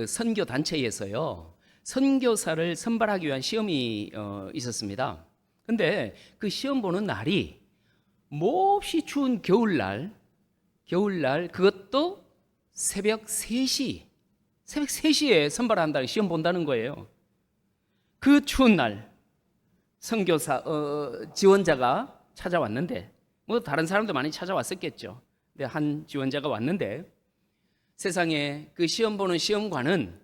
선교 단체에서요, 선교사를 선발하기 위한 시험이 있었습니다. 근데 그 시험 보는 날이 몹시 추운 겨울날 그것도 새벽 3시에 선발한다는 시험 본다는 거예요. 그 추운 날 선교사 지원자가 찾아왔는데, 뭐 다른 사람도 많이 찾아왔었겠죠. 근데 한 지원자가 왔는데, 세상에 그 시험 보는 시험관은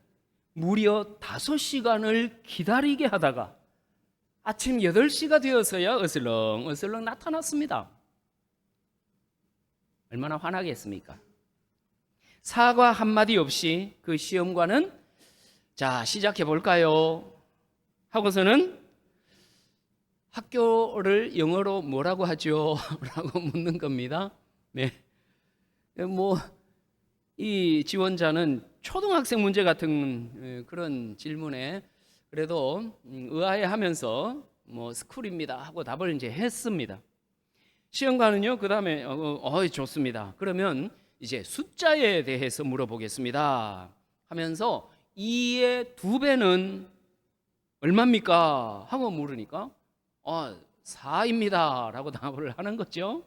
무려 5시간을 기다리게 하다가 아침 8시가 되어서야 어슬렁 나타났습니다. 얼마나 화나겠습니까? 사과 한마디 없이 그 시험관은 자, 시작해 볼까요? 하고서는 학교를 영어로 뭐라고 하죠? 라고 묻는 겁니다. 네. 이 지원자는 초등학생 문제 같은 그런 질문에 그래도 의아해하면서 스쿨입니다 하고 답을 이제 했습니다. 시험관은요, 그 다음에 좋습니다. 그러면 이제 숫자에 대해서 물어보겠습니다 하면서 2의 2배는 얼마입니까? 하고 물으니까 4입니다 라고 답을 하는 거죠.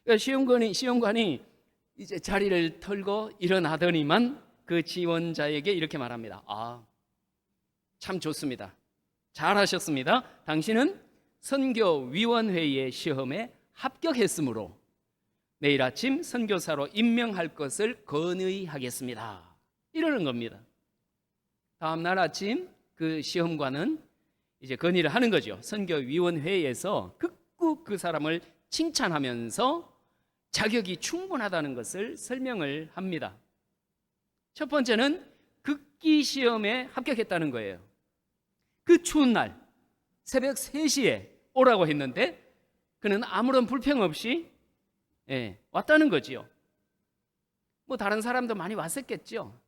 그러니까 시험관이 이제 자리를 털고 일어나더니만 그 지원자에게 이렇게 말합니다. 참 좋습니다. 잘하셨습니다. 당신은 선교위원회의 시험에 합격했으므로 내일 아침 선교사로 임명할 것을 건의하겠습니다. 이러는 겁니다. 다음 날 아침 그 시험관은 이제 건의를 하는 거죠. 선교위원회에서 극구 그 사람을 칭찬하면서 자격이 충분하다는 것을 설명을 합니다. 첫 번째는 극기 시험에 합격했다는 거예요. 그 추운 날 새벽 3시에 오라고 했는데 그는 아무런 불평 없이 왔다는 거지요. 다른 사람도 많이 왔었겠죠.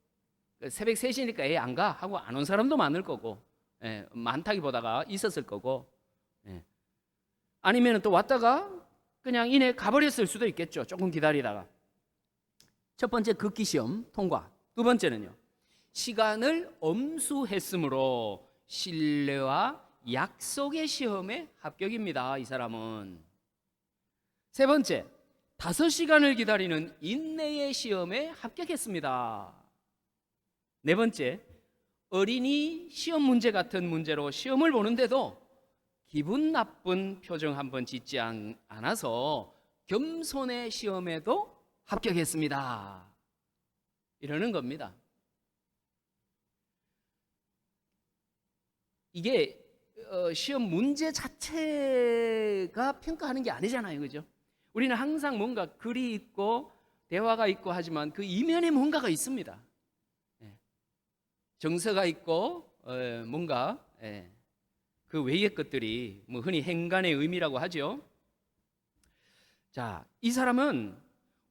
새벽 3시니까 안 가 하고 안 온 사람도 많을 거고, 많다기보다가 있었을 거고, 아니면 또 왔다가 그냥 이내 가버렸을 수도 있겠죠. 조금 기다리다가. 첫 번째 극기 시험 통과. 두 번째는요, 시간을 엄수했으므로 신뢰와 약속의 시험에 합격입니다. 이 사람은. 세 번째, 5시간을 기다리는 인내의 시험에 합격했습니다. 네 번째, 어린이 시험 문제 같은 문제로 시험을 보는데도 기분 나쁜 표정 한번 짓지 않아서 겸손의 시험에도 합격했습니다. 이러는 겁니다. 이게 시험 문제 자체가 평가하는 게 아니잖아요, 그죠? 우리는 항상 뭔가 글이 있고 대화가 있고 하지만 그 이면에 뭔가가 있습니다. 정서가 있고 뭔가 그 외의 것들이 흔히 행간의 의미라고 하죠. 자, 이 사람은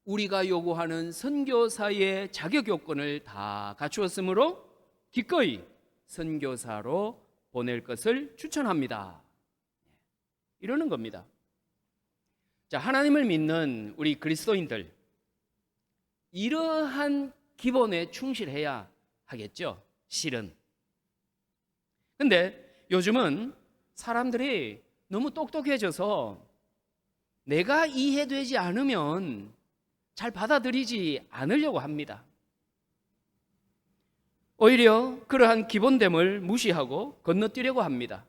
우리가 요구하는 선교사의 자격 요건을 다 갖추었으므로 기꺼이 선교사로 보낼 것을 추천합니다. 이러는 겁니다. 자, 하나님을 믿는 우리 그리스도인들, 이러한 기본에 충실해야 하겠죠, 실은. 근데 요즘은 사람들이 너무 똑똑해져서 내가 이해되지 않으면 잘 받아들이지 않으려고 합니다. 오히려 그러한 기본됨을 무시하고 건너뛰려고 합니다.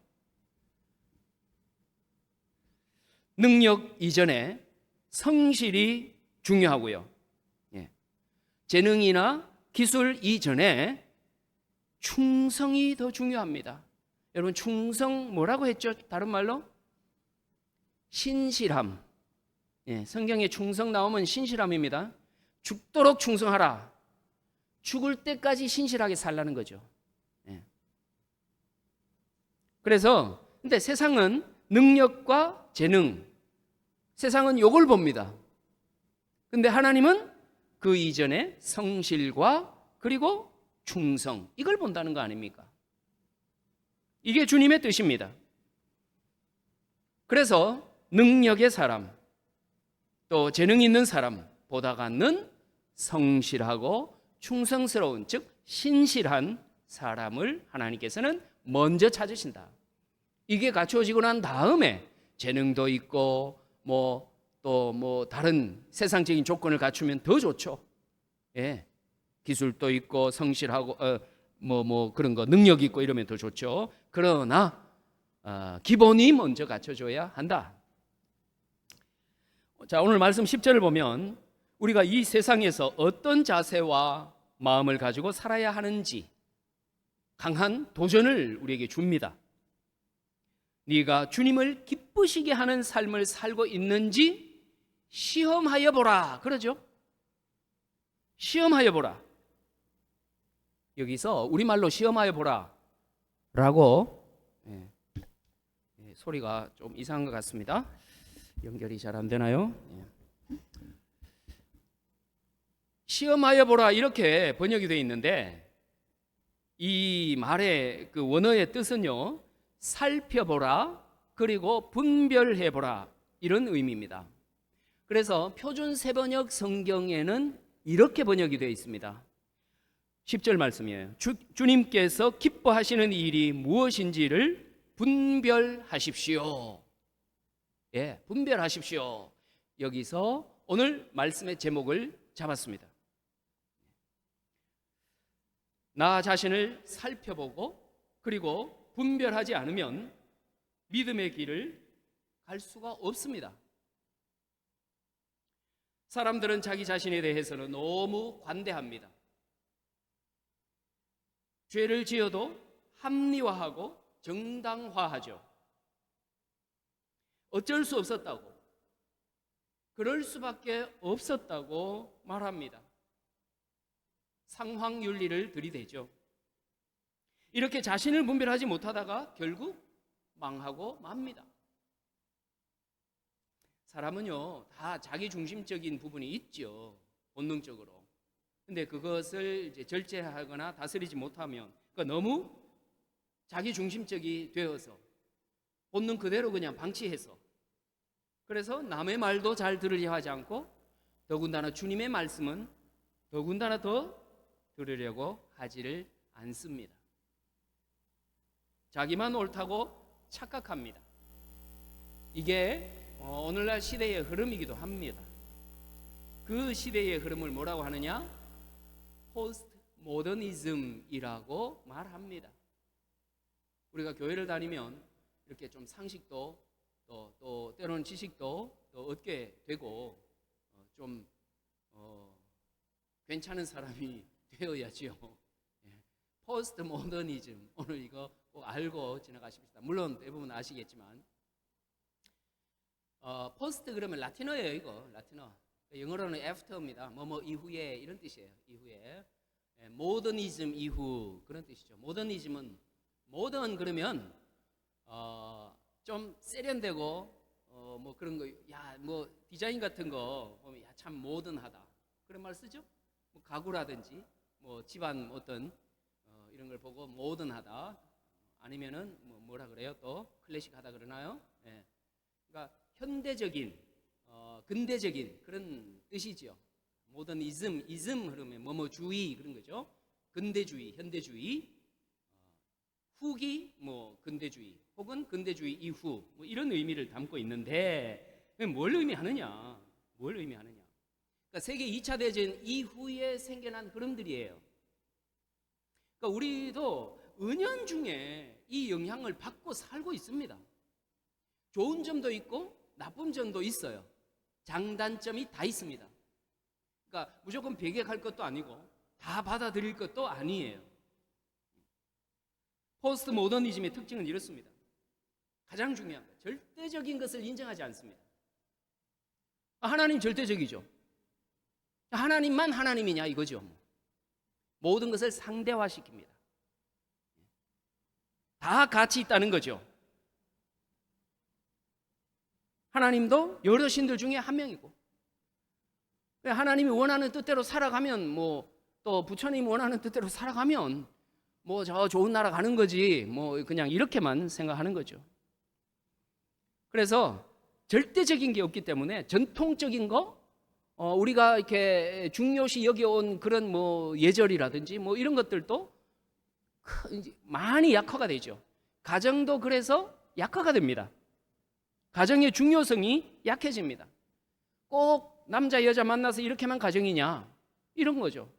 능력 이전에 성실이 중요하고요. 재능이나 기술 이전에 충성이 더 중요합니다. 여러분, 충성 뭐라고 했죠? 다른 말로 신실함. 성경에 충성 나오면 신실함입니다. 죽도록 충성하라. 죽을 때까지 신실하게 살라는 거죠. 그래서 근데 세상은 능력과 재능, 세상은 요걸 봅니다. 근데 하나님은 그 이전에 성실과 그리고 충성, 이걸 본다는 거 아닙니까? 이게 주님의 뜻입니다. 그래서 능력의 사람, 또 재능 있는 사람보다는 성실하고 충성스러운, 즉 신실한 사람을 하나님께서는 먼저 찾으신다. 이게 갖추어지고 난 다음에 재능도 있고 또 다른 세상적인 조건을 갖추면 더 좋죠. 예, 기술도 있고 성실하고 그런 거 능력 있고 이러면 더 좋죠. 그러나 기본이 먼저 갖춰져야 한다. 자, 오늘 말씀 10절을 보면 우리가 이 세상에서 어떤 자세와 마음을 가지고 살아야 하는지 강한 도전을 우리에게 줍니다. 네가 주님을 기쁘시게 하는 삶을 살고 있는지 시험하여 보라. 그러죠? 시험하여 보라. 여기서 우리말로 시험하여 보라 라고 소리가 좀 이상한 것 같습니다. 연결이 잘 안 되나요? 시험하여 보라 이렇게 번역이 되어 있는데 이 말의 그 원어의 뜻은요, 살펴보라 그리고 분별해보라 이런 의미입니다. 그래서 표준 세번역 성경에는 이렇게 번역이 되어 있습니다. 10절 말씀이에요. 주님께서 기뻐하시는 일이 무엇인지를 분별하십시오. 예, 분별하십시오. 여기서 오늘 말씀의 제목을 잡았습니다. 나 자신을 살펴보고 그리고 분별하지 않으면 믿음의 길을 갈 수가 없습니다. 사람들은 자기 자신에 대해서는 너무 관대합니다. 죄를 지어도 합리화하고 정당화하죠. 어쩔 수 없었다고, 그럴 수밖에 없었다고 말합니다. 상황윤리를 들이대죠. 이렇게 자신을 분별하지 못하다가 결국 망하고 맙니다. 사람은요, 다 자기 중심적인 부분이 있죠, 본능적으로. 근데 그것을 이제 절제하거나 다스리지 못하면, 그러니까 너무 자기 중심적이 되어서 본능 그대로 그냥 방치해서, 그래서 남의 말도 잘 들으려 하지 않고 더군다나 주님의 말씀은 더군다나 더 들으려고 하지를 않습니다. 자기만 옳다고 착각합니다. 이게 오늘날 시대의 흐름이기도 합니다. 그 시대의 흐름을 뭐라고 하느냐? 포스트 모더니즘이라고 말합니다. 우리가 교회를 다니면 이렇게 좀 상식도 또 때로는 지식도 또 얻게 되고 좀 괜찮은 사람이 되어야지요. 포스트 모더니즘, 오늘 이거 꼭 알고 지나가십시다. 물론 대부분 아시겠지만 포스트 그러면 라틴어예요. 이거 라틴어. 영어로는 after입니다. 뭐뭐 이후에 이런 뜻이에요. 이후에. 모더니즘 이후 그런 뜻이죠. 모더니즘은 모던 그러면 좀 세련되고 뭐 그런 거, 야 뭐 디자인 같은 거 보면 야 참 모던하다 그런 말 쓰죠. 뭐 가구라든지 뭐 집안 어떤 이런 걸 보고 모던하다, 아니면은 뭐라 그래요? 또 클래식하다 그러나요? 예. 그러니까 현대적인 근대적인 그런 뜻이죠. 모더니즘, 이즘 그러면 뭐뭐주의 그런 거죠. 근대주의, 현대주의, 후기 뭐 근대주의 혹은 근대주의 이후 뭐 이런 의미를 담고 있는데 뭘 의미하느냐? 뭘 의미하느냐? 그러니까 세계 2차 대전 이후에 생겨난 흐름들이에요. 그러니까 우리도 은연중에 이 영향을 받고 살고 있습니다. 좋은 점도 있고 나쁜 점도 있어요. 장단점이 다 있습니다. 그러니까 무조건 배격할 것도 아니고 다 받아들일 것도 아니에요. 포스트 모더니즘의 특징은 이렇습니다. 가장 중요한 것, 절대적인 것을 인정하지 않습니다. 하나님 절대적이죠. 하나님만 하나님이냐 이거죠. 모든 것을 상대화시킵니다. 다 같이 있다는 거죠. 하나님도 여러 신들 중에 한 명이고, 하나님이 원하는 뜻대로 살아가면 또 부처님이 원하는 뜻대로 살아가면 저 좋은 나라 가는 거지 그냥 이렇게만 생각하는 거죠. 그래서 절대적인 게 없기 때문에 전통적인 거 우리가 이렇게 중요시 여겨온 그런 뭐 예절이라든지 뭐 이런 것들도 많이 약화가 되죠. 가정도 그래서 약화가 됩니다. 가정의 중요성이 약해집니다. 꼭 남자 여자 만나서 이렇게만 가정이냐 이런 거죠.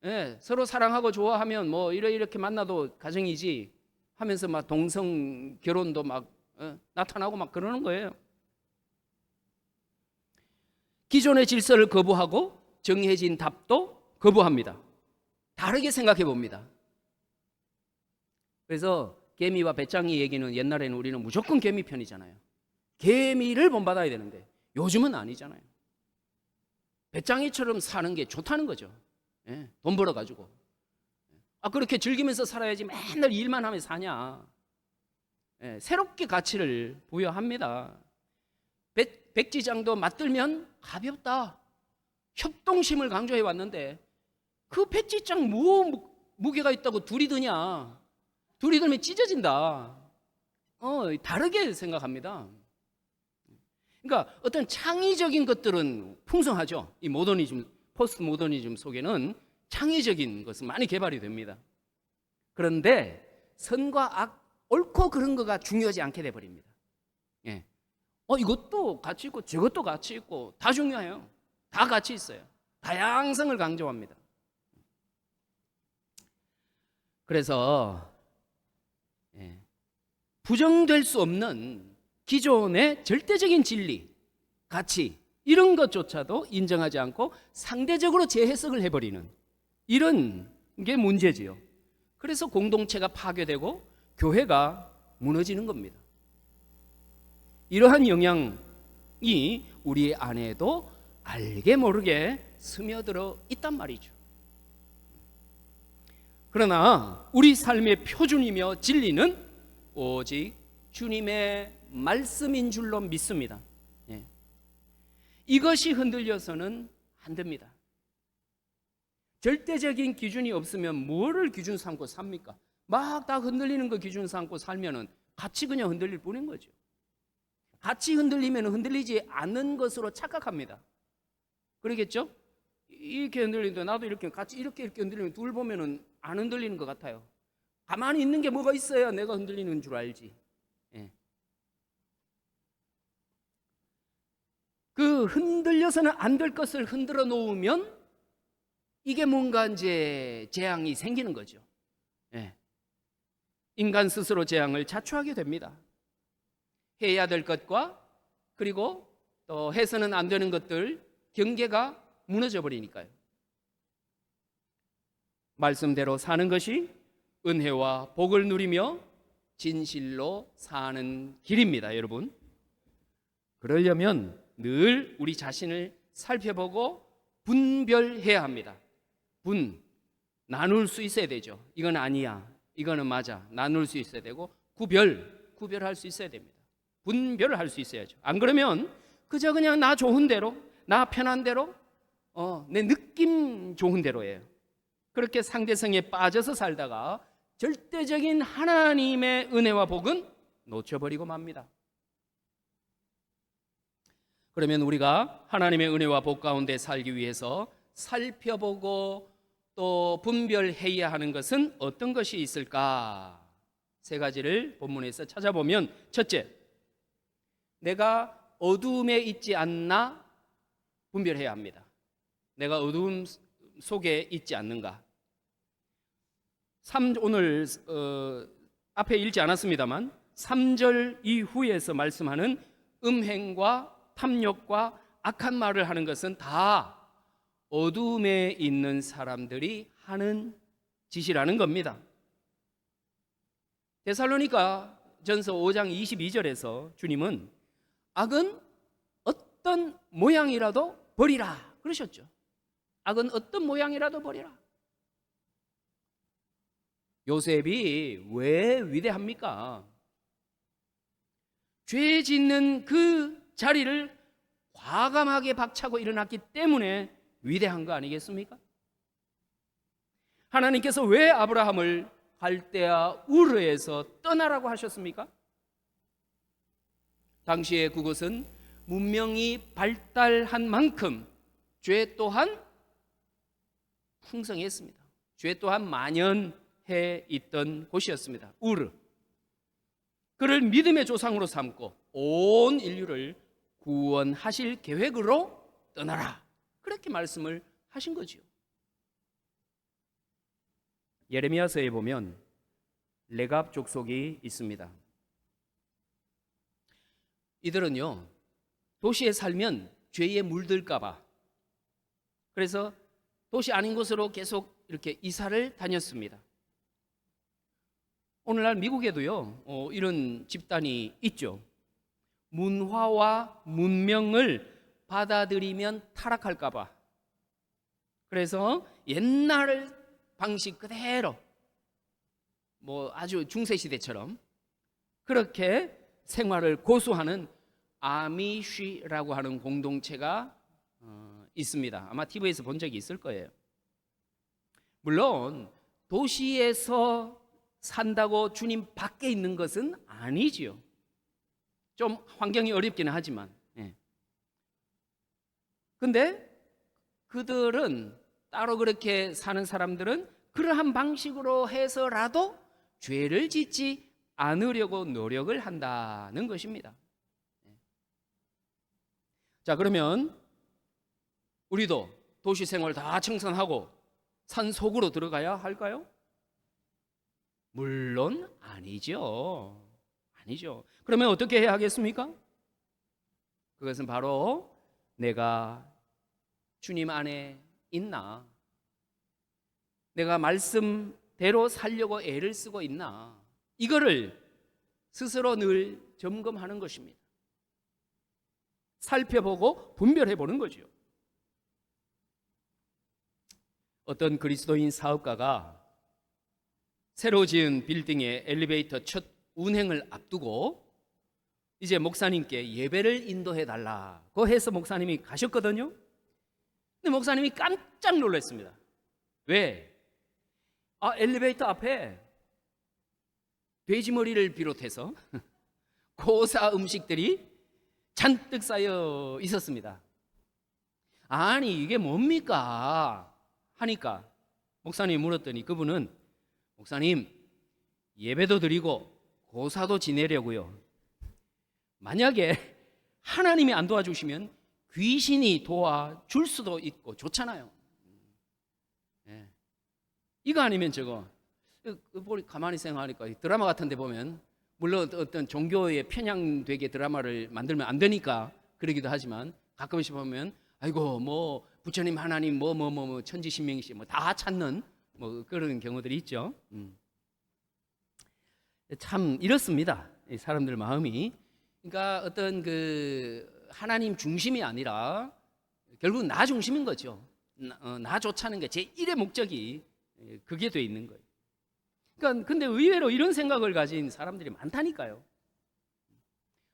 예, 서로 사랑하고 좋아하면 뭐 이렇게 만나도 가정이지 하면서 막 동성 결혼도 막 나타나고 막 그러는 거예요. 기존의 질서를 거부하고 정해진 답도 거부합니다. 다르게 생각해 봅니다. 그래서 개미와 배짱이 얘기는 옛날에는 우리는 무조건 개미 편이잖아요. 개미를 본받아야 되는데 요즘은 아니잖아요. 배짱이처럼 사는 게 좋다는 거죠. 예, 돈 벌어가지고. 그렇게 즐기면서 살아야지 맨날 일만 하면 사냐. 예, 새롭게 가치를 부여합니다. 백지장도 맞들면 가볍다. 협동심을 강조해 왔는데 그 백지장 뭐 무게가 있다고 둘이 드냐. 둘이 들면 찢어진다. 다르게 생각합니다. 그러니까 어떤 창의적인 것들은 풍성하죠. 이 모더니즘, 포스트 모더니즘 속에는 창의적인 것은 많이 개발이 됩니다. 그런데 선과 악, 옳고 그런 거가 중요하지 않게 돼버립니다. 예. 이것도 가치 있고 저것도 가치 있고 다 중요해요. 다 가치 있어요. 다양성을 강조합니다. 그래서 부정될 수 없는 기존의 절대적인 진리, 가치 이런 것조차도 인정하지 않고 상대적으로 재해석을 해버리는 이런 게 문제지요. 그래서 공동체가 파괴되고 교회가 무너지는 겁니다. 이러한 영향이 우리 안에도 알게 모르게 스며들어 있단 말이죠. 그러나 우리 삶의 표준이며 진리는 오직 주님의 말씀인 줄로 믿습니다. 이것이 흔들려서는 안 됩니다. 절대적인 기준이 없으면 뭐를 기준 삼고 삽니까? 막 다 흔들리는 거 기준 삼고 살면은 같이 그냥 흔들릴 뿐인 거죠. 같이 흔들리면 흔들리지 않는 것으로 착각합니다. 그러겠죠? 이렇게 흔들리는데 나도 이렇게 같이 이렇게 흔들리면 둘 보면은 안 흔들리는 것 같아요. 가만히 있는 게 뭐가 있어야 내가 흔들리는 줄 알지. 그 흔들려서는 안 될 것을 흔들어 놓으면 이게 뭔가 이제 재앙이 생기는 거죠. 인간 스스로 재앙을 자초하게 됩니다. 해야 될 것과 그리고 또 해서는 안 되는 것들 경계가 무너져 버리니까요. 말씀대로 사는 것이 은혜와 복을 누리며 진실로 사는 길입니다, 여러분. 그러려면 늘 우리 자신을 살펴보고 분별해야 합니다. 나눌 수 있어야 되죠. 이건 아니야, 이거는 맞아, 나눌 수 있어야 되고 구별할 수 있어야 됩니다. 분별을 할 수 있어야죠. 안 그러면 그저 그냥 나 좋은 대로, 나 편한 대로, 내 느낌 좋은 대로예요. 그렇게 상대성에 빠져서 살다가 절대적인 하나님의 은혜와 복은 놓쳐버리고 맙니다. 그러면 우리가 하나님의 은혜와 복 가운데 살기 위해서 살펴보고 또 분별해야 하는 것은 어떤 것이 있을까? 세 가지를 본문에서 찾아보면, 첫째, 내가 어두움에 있지 않나 분별해야 합니다. 내가 어두움 속에 있지 않는가. 오늘 앞에 읽지 않았습니다만 3절 이후에서 말씀하는 음행과 탐욕과 악한 말을 하는 것은 다 어두움에 있는 사람들이 하는 짓이라는 겁니다. 데살로니가 전서 5장 22절에서 주님은 악은 어떤 모양이라도 버리라 그러셨죠. 악은 어떤 모양이라도 버리라. 요셉이 왜 위대합니까? 죄 짓는 그 자리를 과감하게 박차고 일어났기 때문에 위대한 거 아니겠습니까? 하나님께서 왜 아브라함을 갈대아 우르에서 떠나라고 하셨습니까? 당시에 그곳은 문명이 발달한 만큼 죄 또한 풍성했습니다. 죄 또한 만연해 있던 곳이었습니다. 우르. 그를 믿음의 조상으로 삼고 온 인류를 구원하실 계획으로 떠나라. 그렇게 말씀을 하신 거지요. 예레미야서에 보면 레갑 족속이 있습니다. 이들은요, 도시에 살면 죄에 물들까 봐 그래서 도시 아닌 곳으로 계속 이렇게 이사를 다녔습니다. 오늘날 미국에도요, 이런 집단이 있죠. 문화와 문명을 받아들이면 타락할까 봐 그래서 옛날 방식 그대로 아주 중세시대처럼 그렇게 생활을 고수하는 아미쉬라고 하는 공동체가 있습니다. 아마 TV에서 본 적이 있을 거예요. 물론 도시에서 산다고 주님 밖에 있는 것은 아니지요. 좀 환경이 어렵기는 하지만. 근데 그들은 따로 그렇게 사는 사람들은 그러한 방식으로 해서라도 죄를 짓지 않으려고 노력을 한다는 것입니다. 자, 그러면 우리도 도시 생활 다 청산하고 산 속으로 들어가야 할까요? 물론 아니죠. 아니죠. 그러면 어떻게 해야 하겠습니까? 그것은 바로 내가 주님 안에 있나? 내가 말씀대로 살려고 애를 쓰고 있나? 이거를 스스로 늘 점검하는 것입니다. 살펴보고 분별해 보는 거죠. 어떤 그리스도인 사업가가 새로 지은 빌딩의 엘리베이터 첫 운행을 앞두고 이제 목사님께 예배를 인도해 달라고 해서 목사님이 가셨거든요. 근데 목사님이 깜짝 놀랐습니다. 왜? 엘리베이터 앞에 돼지머리를 비롯해서 고사 음식들이 잔뜩 쌓여 있었습니다. 아니 이게 뭡니까? 하니까 목사님이 물었더니 그분은 목사님 예배도 드리고 고사도 지내려고요. 만약에 하나님이 안 도와주시면 귀신이 도와줄 수도 있고 좋잖아요. 이거 아니면 저거 가만히 생각하니까 드라마 같은 데 보면 물론 어떤 종교에 편향되게 드라마를 만들면 안 되니까 그러기도 하지만 가끔씩 보면 아이고 부처님 하나님 천지신명이시 다 찾는 그런 경우들이 있죠. 참 이렇습니다. 사람들 마음이. 그러니까 어떤 그 하나님 중심이 아니라 결국 나 중심인 거죠. 나 좋자는 게 제1의 목적이 그게 돼 있는 거예요. 그러니까 근데 의외로 이런 생각을 가진 사람들이 많다니까요.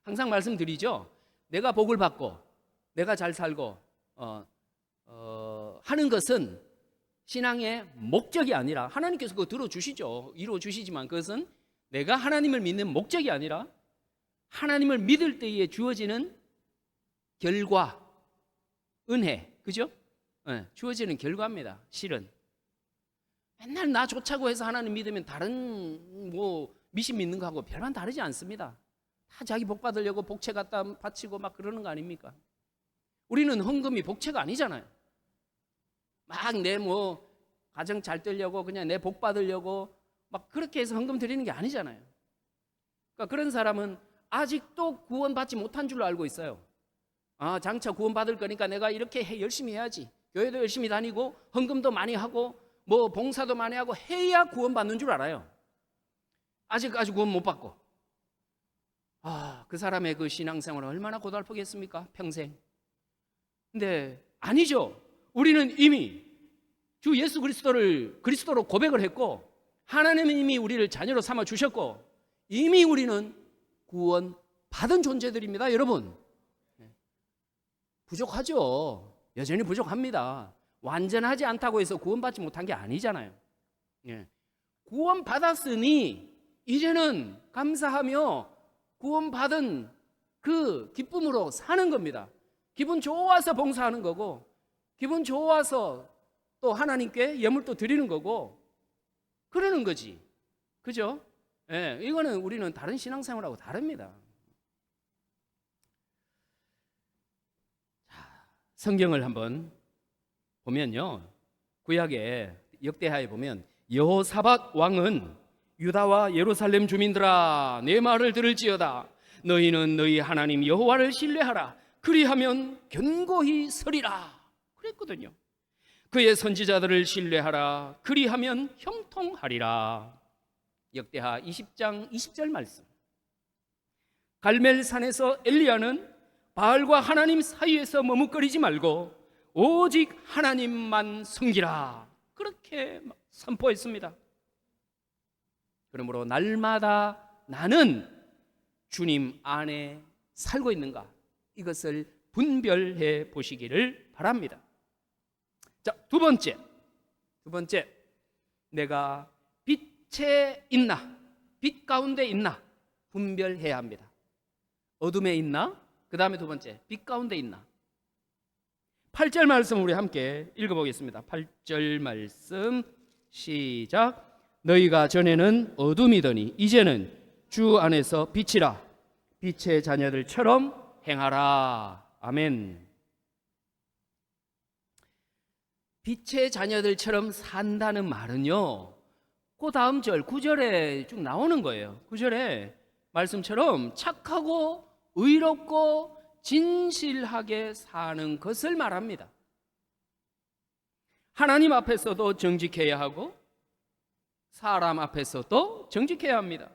항상 말씀드리죠. 내가 복을 받고 내가 잘 살고 하는 것은 신앙의 목적이 아니라 하나님께서 그거 들어주시죠. 이루어주시지만 그것은 내가 하나님을 믿는 목적이 아니라 하나님을 믿을 때에 주어지는 결과, 은혜, 그죠? 주어지는 결과입니다. 실은 맨날 나 좋자고 해서 하나님 믿으면 다른 미신 믿는 거하고 별반 다르지 않습니다. 다 자기 복 받으려고 복채 갖다 바치고 막 그러는 거 아닙니까? 우리는 헌금이 복채가 아니잖아요. 막 내 가정 잘 되려고 그냥 내 복 받으려고 막 그렇게 해서 헌금 드리는 게 아니잖아요. 그러니까 그런 사람은 아직도 구원받지 못한 줄로 알고 있어요. 장차 구원받을 거니까 내가 이렇게 열심히 해야지. 교회도 열심히 다니고 헌금도 많이 하고 봉사도 많이 하고 해야 구원받는 줄 알아요. 아직까지 구원 못 받고. 그 사람의 그 신앙생활은 얼마나 고달프겠습니까? 평생. 근데 아니죠. 우리는 이미 주 예수 그리스도를 그리스도로 고백을 했고 하나님은 이미 우리를 자녀로 삼아 주셨고 이미 우리는 구원 받은 존재들입니다. 여러분 부족하죠. 여전히 부족합니다. 완전하지 않다고 해서 구원받지 못한 게 아니잖아요. 구원받았으니 이제는 감사하며 구원받은 그 기쁨으로 사는 겁니다. 기분 좋아서 봉사하는 거고 기분 좋아서 또 하나님께 예물도 드리는 거고 그러는 거지. 그죠? 예, 이거는 우리는 다른 신앙생활하고 다릅니다. 자, 성경을 한번 보면요, 구약의 역대하에 보면 여호사밧 왕은 유다와 예루살렘 주민들아 내 말을 들을지어다. 너희는 너희 하나님 여호와를 신뢰하라. 그리하면 견고히 서리라 그랬거든요. 그의 선지자들을 신뢰하라. 그리하면 형통하리라. 역대하 20장 20절 말씀. 갈멜산에서 엘리야는 바알과 하나님 사이에서 머뭇거리지 말고 오직 하나님만 섬기라 그렇게 선포했습니다. 그러므로 날마다 나는 주님 안에 살고 있는가, 이것을 분별해 보시기를 바랍니다. 자, 두 번째, 내가 빛에 있나, 빛 가운데 있나 분별해야 합니다. 어둠에 있나, 그 다음에 두 번째, 빛 가운데 있나. 8절 말씀 우리 함께 읽어보겠습니다. 8절 말씀 시작. 너희가 전에는 어둠이더니 이제는 주 안에서 빛이라. 빛의 자녀들처럼 행하라. 아멘. 빛의 자녀들처럼 산다는 말은요, 그 다음 절 9절에 쭉 나오는 거예요. 9절에 말씀처럼 착하고 의롭고 진실하게 사는 것을 말합니다. 하나님 앞에서도 정직해야 하고 사람 앞에서도 정직해야 합니다.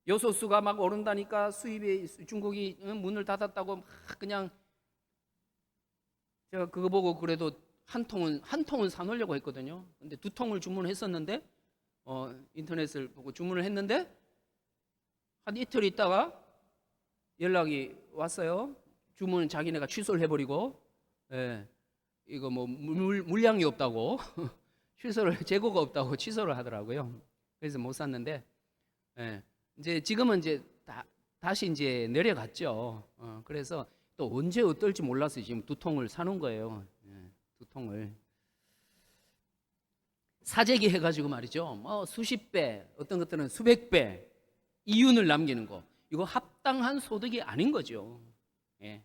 요소수가 막 오른다니까 수입이 중국이 문을 닫았다고 막 그냥 제가 그거 보고 그래도 한 통은 사놓으려고 했거든요. 근데 2통을 주문했었는데 인터넷을 보고 주문을 했는데 한 이틀 있다가 연락이 왔어요. 주문은 자기네가 취소를 해버리고, 예, 이거 뭐 물량이 없다고 취소를, 재고가 없다고 취소를 하더라고요. 그래서 못 샀는데, 예, 이제 지금은 이제 다시 이제 내려갔죠. 그래서 또 언제 어떨지 몰라서 지금 2통을 사놓은 거예요. 예, 2통을 사재기 해가지고 말이죠. 뭐 수십 배, 어떤 것들은 수백 배 이윤을 남기는 거. 이거 합당한 소득이 아닌 거죠. 예.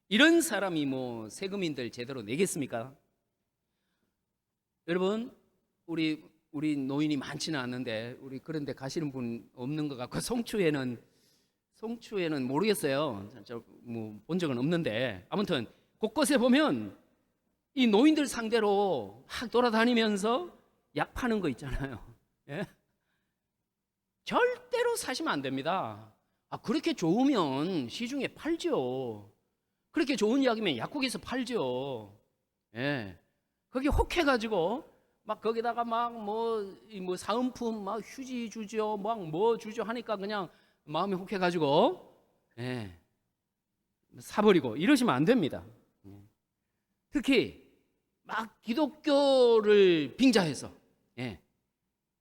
이런 사람이 뭐 세금인들 제대로 내겠습니까? 여러분, 우리 노인이 많지는 않는데 우리 그런 데 가시는 분 없는 것 같고, 송추에는 모르겠어요. 뭐 본 적은 없는데, 아무튼 곳곳에 보면 이 노인들 상대로 막 돌아다니면서 약 파는 거 있잖아요. 예? 절대로 사시면 안 됩니다. 그렇게 좋으면 시중에 팔죠. 그렇게 좋은 약이면 약국에서 팔죠. 예. 거기 혹해가지고 막 거기다가 막 뭐 사은품 막 휴지 주죠, 막 뭐 주죠 하니까 그냥 마음이 혹해가지고, 예, 사버리고 이러시면 안 됩니다. 특히 막 기독교를 빙자해서, 예,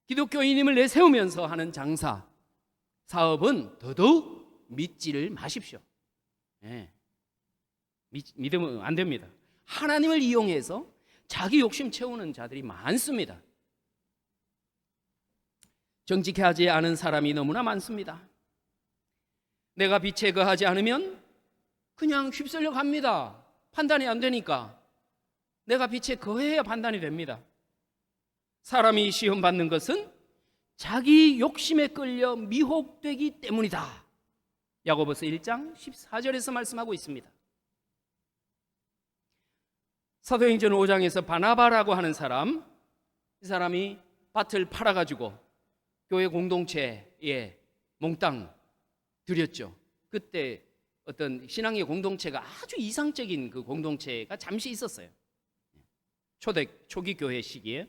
기독교인임을 내세우면서 하는 장사 사업은 더더욱 믿지를 마십시오. 예. 믿으면 안 됩니다. 하나님을 이용해서 자기 욕심 채우는 자들이 많습니다. 정직하지 않은 사람이 너무나 많습니다. 내가 빛에 거하지 않으면 그냥 휩쓸려 갑니다. 판단이 안 되니까. 내가 빛에 거해야 판단이 됩니다. 사람이 시험 받는 것은 자기 욕심에 끌려 미혹되기 때문이다. 야고보서 1장 14절에서 말씀하고 있습니다. 사도행전 5장에서 바나바라고 하는 사람, 이 사람이 밭을 팔아가지고 교회 공동체에 몽땅 드렸죠. 그때 어떤 신앙의 공동체가 아주 이상적인 그 공동체가 잠시 있었어요. 초기 교회 시기에.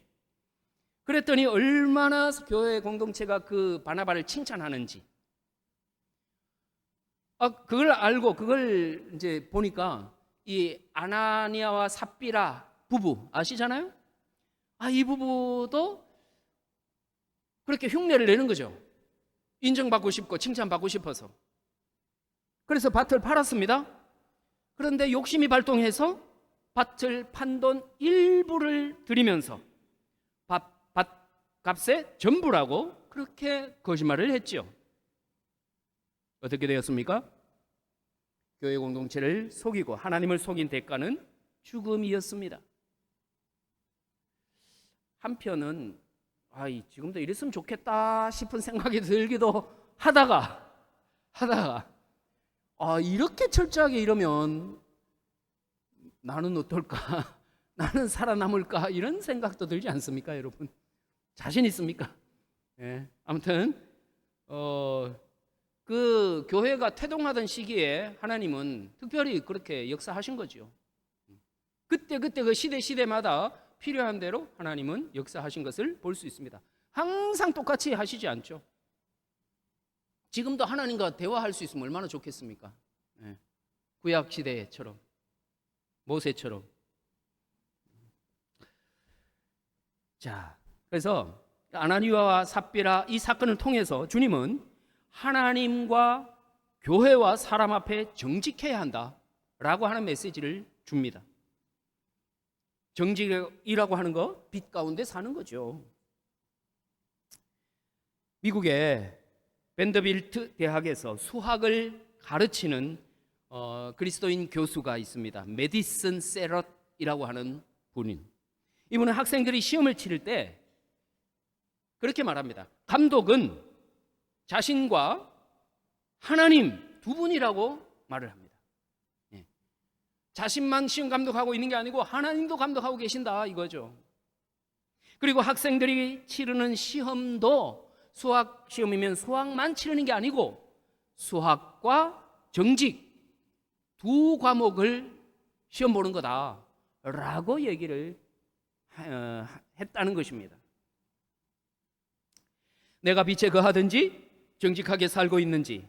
그랬더니 얼마나 교회 공동체가 그 바나바를 칭찬하는지, 그걸 알고 그걸 이제 보니까 이 아나니아와 삽비라 부부 아시잖아요? 이 부부도 그렇게 흉내를 내는 거죠. 인정받고 싶고 칭찬받고 싶어서. 그래서 밭을 팔았습니다. 그런데 욕심이 발동해서 밭을 판 돈 일부를 드리면서 밭값의 전부라고 그렇게 거짓말을 했지요. 어떻게 되었습니까? 교회 공동체를 속이고 하나님을 속인 대가는 죽음이었습니다. 한편은 지금도 이랬으면 좋겠다 싶은 생각이 들기도 하다가 이렇게 철저하게 이러면 나는 어떨까? 나는 살아남을까? 이런 생각도 들지 않습니까, 여러분? 자신 있습니까? 예. 아무튼 그 교회가 태동하던 시기에 하나님은 특별히 그렇게 역사하신 거죠. 그때 그 시대마다 필요한 대로 하나님은 역사하신 것을 볼 수 있습니다. 항상 똑같이 하시지 않죠. 지금도 하나님과 대화할 수 있으면 얼마나 좋겠습니까? 예. 구약 시대처럼, 모세처럼. 자, 그래서 아나니아와 삽비라 이 사건을 통해서 주님은 하나님과 교회와 사람 앞에 정직해야 한다라고 하는 메시지를 줍니다. 정직이라고 하는 거, 빛 가운데 사는 거죠. 미국의 밴더빌트 대학에서 수학을 가르치는 그리스도인 교수가 있습니다. 메디슨 세럿이라고 하는 분인. 이분은 학생들이 시험을 치를 때 그렇게 말합니다. 감독은 자신과 하나님 두 분이라고 말을 합니다. 예. 자신만 시험 감독하고 있는 게 아니고 하나님도 감독하고 계신다 이거죠. 그리고 학생들이 치르는 시험도 수학 시험이면 수학만 치르는 게 아니고 수학과 정직 두 과목을 시험 보는 거다라고 얘기를 했다는 것입니다. 내가 빛에 거하든지 정직하게 살고 있는지,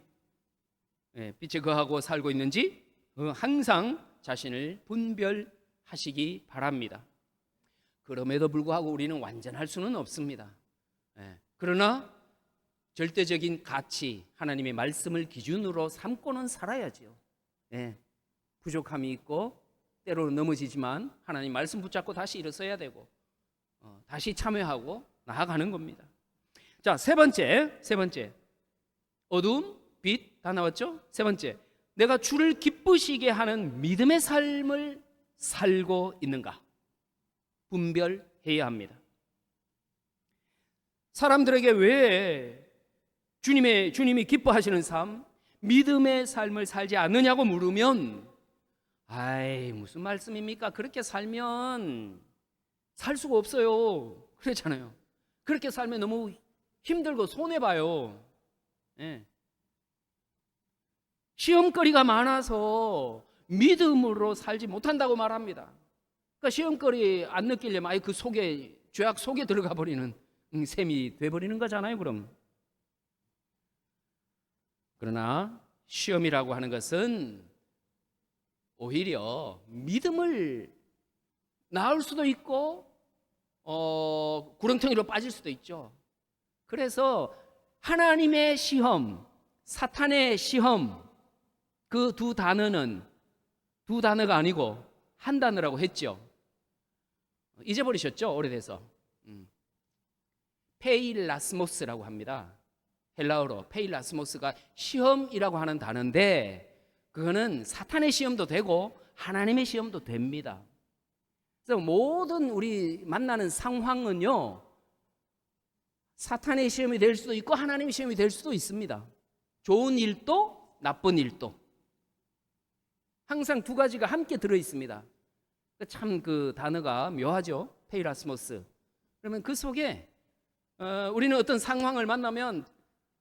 빛에 거하고 살고 있는지 항상 자신을 분별하시기 바랍니다. 그럼에도 불구하고 우리는 완전할 수는 없습니다. 그러나 절대적인 가치, 하나님의 말씀을 기준으로 삼고는 살아야죠. 부족함이 있고 때로는 넘어지지만 하나님 말씀 붙잡고 다시 일어서야 되고 다시 참여하고 나아가는 겁니다. 자, 세 번째 어두움, 빛 다 나왔죠? 세 번째, 내가 주를 기쁘시게 하는 믿음의 삶을 살고 있는가 분별해야 합니다. 사람들에게 왜 주님이 기뻐하시는 삶, 믿음의 삶을 살지 않느냐고 물으면 무슨 말씀입니까? 그렇게 살면 살 수가 없어요. 그랬잖아요. 그렇게 살면 너무 힘들고 손해봐요. 시험거리가 많아서 믿음으로 살지 못한다고 말합니다. 그러니까 시험거리 안 느끼려면 그 속에, 죄악 속에 들어가 버리는 셈이 돼버리는 거잖아요. 그러나 시험이라고 하는 것은 오히려 믿음을 낳을 수도 있고 구렁텅이로 빠질 수도 있죠. 그래서 하나님의 시험, 사탄의 시험, 그 두 단어가 아니고 한 단어라고 했죠. 잊어버리셨죠? 오래돼서. 페일라스모스라고 합니다. 헬라어로 페일라스모스가 시험이라고 하는 단어인데 그거는 사탄의 시험도 되고 하나님의 시험도 됩니다. 그래서 모든 우리 만나는 상황은요, 사탄의 시험이 될 수도 있고 하나님의 시험이 될 수도 있습니다. 좋은 일도 나쁜 일도 항상 두 가지가 함께 들어 있습니다. 참 그 단어가 묘하죠. 페이라스모스. 그러면 그 속에 우리는 어떤 상황을 만나면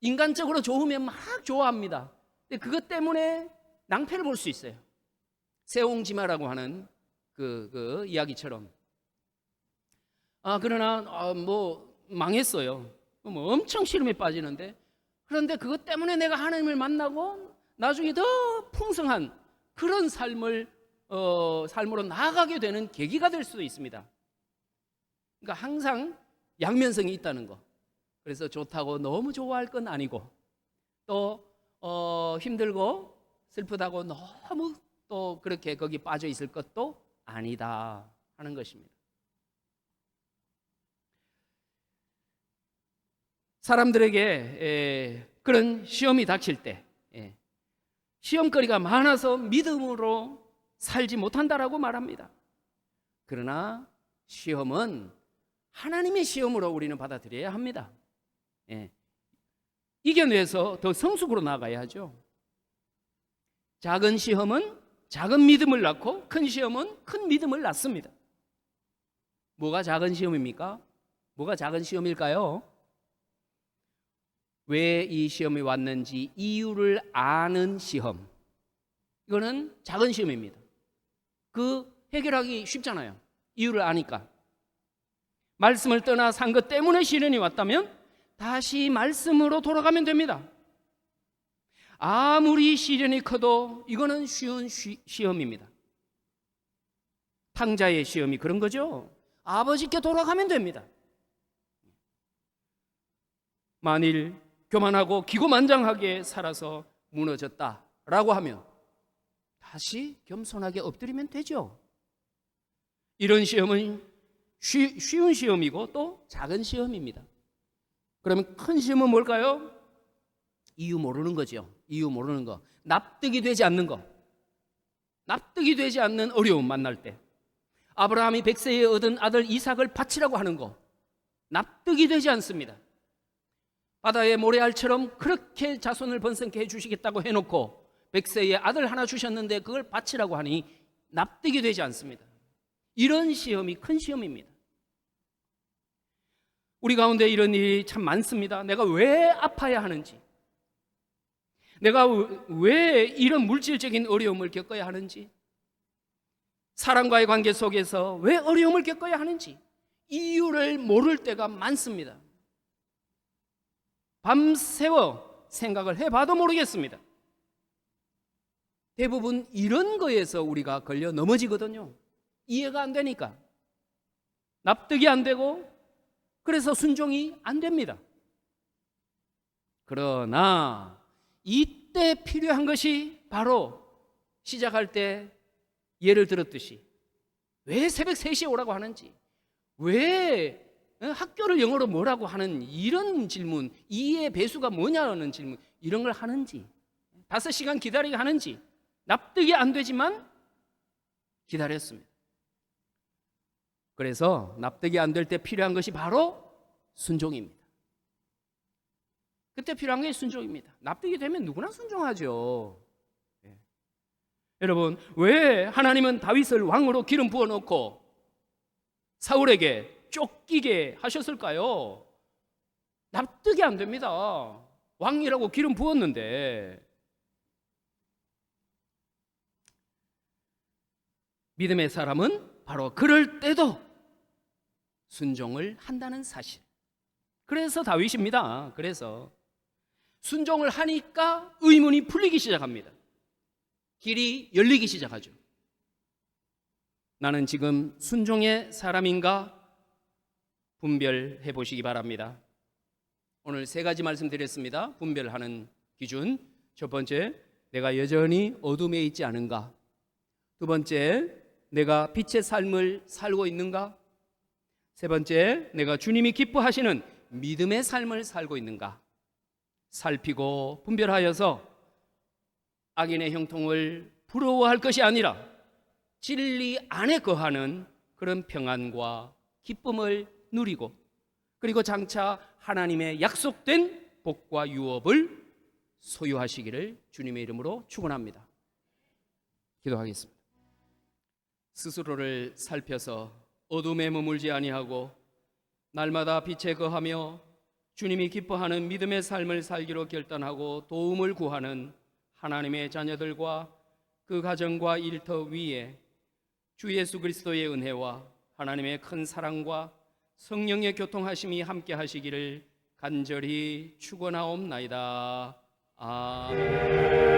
인간적으로 좋으면 막 좋아합니다. 근데 그것 때문에 낭패를 볼 수 있어요. 세옹지마라고 하는 그 이야기처럼. 그러나 망했어요. 엄청 시름에 빠지는데, 그런데 그것 때문에 내가 하나님을 만나고 나중에 더 풍성한 그런 삶으로 나아가게 되는 계기가 될 수도 있습니다. 그러니까 항상 양면성이 있다는 거. 그래서 좋다고 너무 좋아할 건 아니고, 또 힘들고 슬프다고 너무 또 그렇게 거기 빠져 있을 것도 아니다 하는 것입니다. 사람들에게 그런 시험이 닥칠 때 시험거리가 많아서 믿음으로 살지 못한다라고 말합니다. 그러나 시험은 하나님의 시험으로 우리는 받아들여야 합니다. 이겨내서 더 성숙으로 나아가야 하죠. 작은 시험은 작은 믿음을 낳고 큰 시험은 큰 믿음을 낳습니다. 뭐가 작은 시험입니까? 뭐가 작은 시험일까요? 왜 이 시험이 왔는지 이유를 아는 시험, 이거는 작은 시험입니다. 그 해결하기 쉽잖아요. 이유를 아니까. 말씀을 떠나 산 것 때문에 시련이 왔다면 다시 말씀으로 돌아가면 됩니다. 아무리 시련이 커도 이거는 쉬운 시험입니다. 탕자의 시험이 그런 거죠. 아버지께 돌아가면 됩니다. 만일 교만하고 기고만장하게 살아서 무너졌다라고 하면 다시 겸손하게 엎드리면 되죠. 이런 시험은 쉬운 시험이고 또 작은 시험입니다. 그러면 큰 시험은 뭘까요? 이유 모르는 거죠. 이유 모르는 거. 납득이 되지 않는 거. 납득이 되지 않는 어려움 만날 때. 아브라함이 100세에 얻은 아들 이삭을 바치라고 하는 거. 납득이 되지 않습니다. 바다의 모래알처럼 그렇게 자손을 번성케 해주시겠다고 해놓고 100세에 아들 하나 주셨는데 그걸 바치라고 하니 납득이 되지 않습니다. 이런 시험이 큰 시험입니다. 우리 가운데 이런 일이 참 많습니다. 내가 왜 아파야 하는지, 내가 왜 이런 물질적인 어려움을 겪어야 하는지, 사람과의 관계 속에서 왜 어려움을 겪어야 하는지 이유를 모를 때가 많습니다. 밤새워 생각을 해봐도 모르겠습니다. 대부분 이런 거에서 우리가 걸려 넘어지거든요. 이해가 안 되니까, 납득이 안 되고, 그래서 순종이 안 됩니다. 그러나 이때 필요한 것이 바로 시작할 때 예를 들었듯이 왜 새벽 3시에 오라고 하는지, 왜 학교를 영어로 뭐라고 하는 이런 질문, 이의 배수가 뭐냐는 질문, 이런 걸 하는지, 5시간 기다리게 하는지 납득이 안 되지만 기다렸습니다. 그래서 납득이 안 될 때 필요한 것이 바로 순종입니다. 그때 필요한 게 순종입니다. 납득이 되면 누구나 순종하죠. 여러분, 왜 하나님은 다윗을 왕으로 기름 부어놓고 사울에게 쫓기게 하셨을까요? 납득이 안 됩니다. 왕이라고 기름 부었는데. 믿음의 사람은 바로 그럴 때도 순종을 한다는 사실. 그래서 다윗입니다. 그래서 순종을 하니까 의문이 풀리기 시작합니다. 길이 열리기 시작하죠. 나는 지금 순종의 사람인가 분별해 보시기 바랍니다. 오늘 3가지 말씀드렸습니다. 분별하는 기준. 첫 번째, 내가 여전히 어둠에 있지 않은가? 두 번째, 내가 빛의 삶을 살고 있는가? 세 번째, 내가 주님이 기뻐하시는 믿음의 삶을 살고 있는가? 살피고 분별하여서 악인의 형통을 부러워할 것이 아니라 진리 안에 거하는 그런 평안과 기쁨을 누리고, 그리고 장차 하나님의 약속된 복과 유업을 소유하시기를 주님의 이름으로 축원합니다. 기도하겠습니다. 스스로를 살펴서 어둠에 머물지 아니하고 날마다 빛에 거하며 주님이 기뻐하는 믿음의 삶을 살기로 결단하고 도움을 구하는 하나님의 자녀들과 그 가정과 일터 위에 주 예수 그리스도의 은혜와 하나님의 큰 사랑과 성령의 교통하심이 함께 하시기를 간절히 축원하옵나이다. 아멘.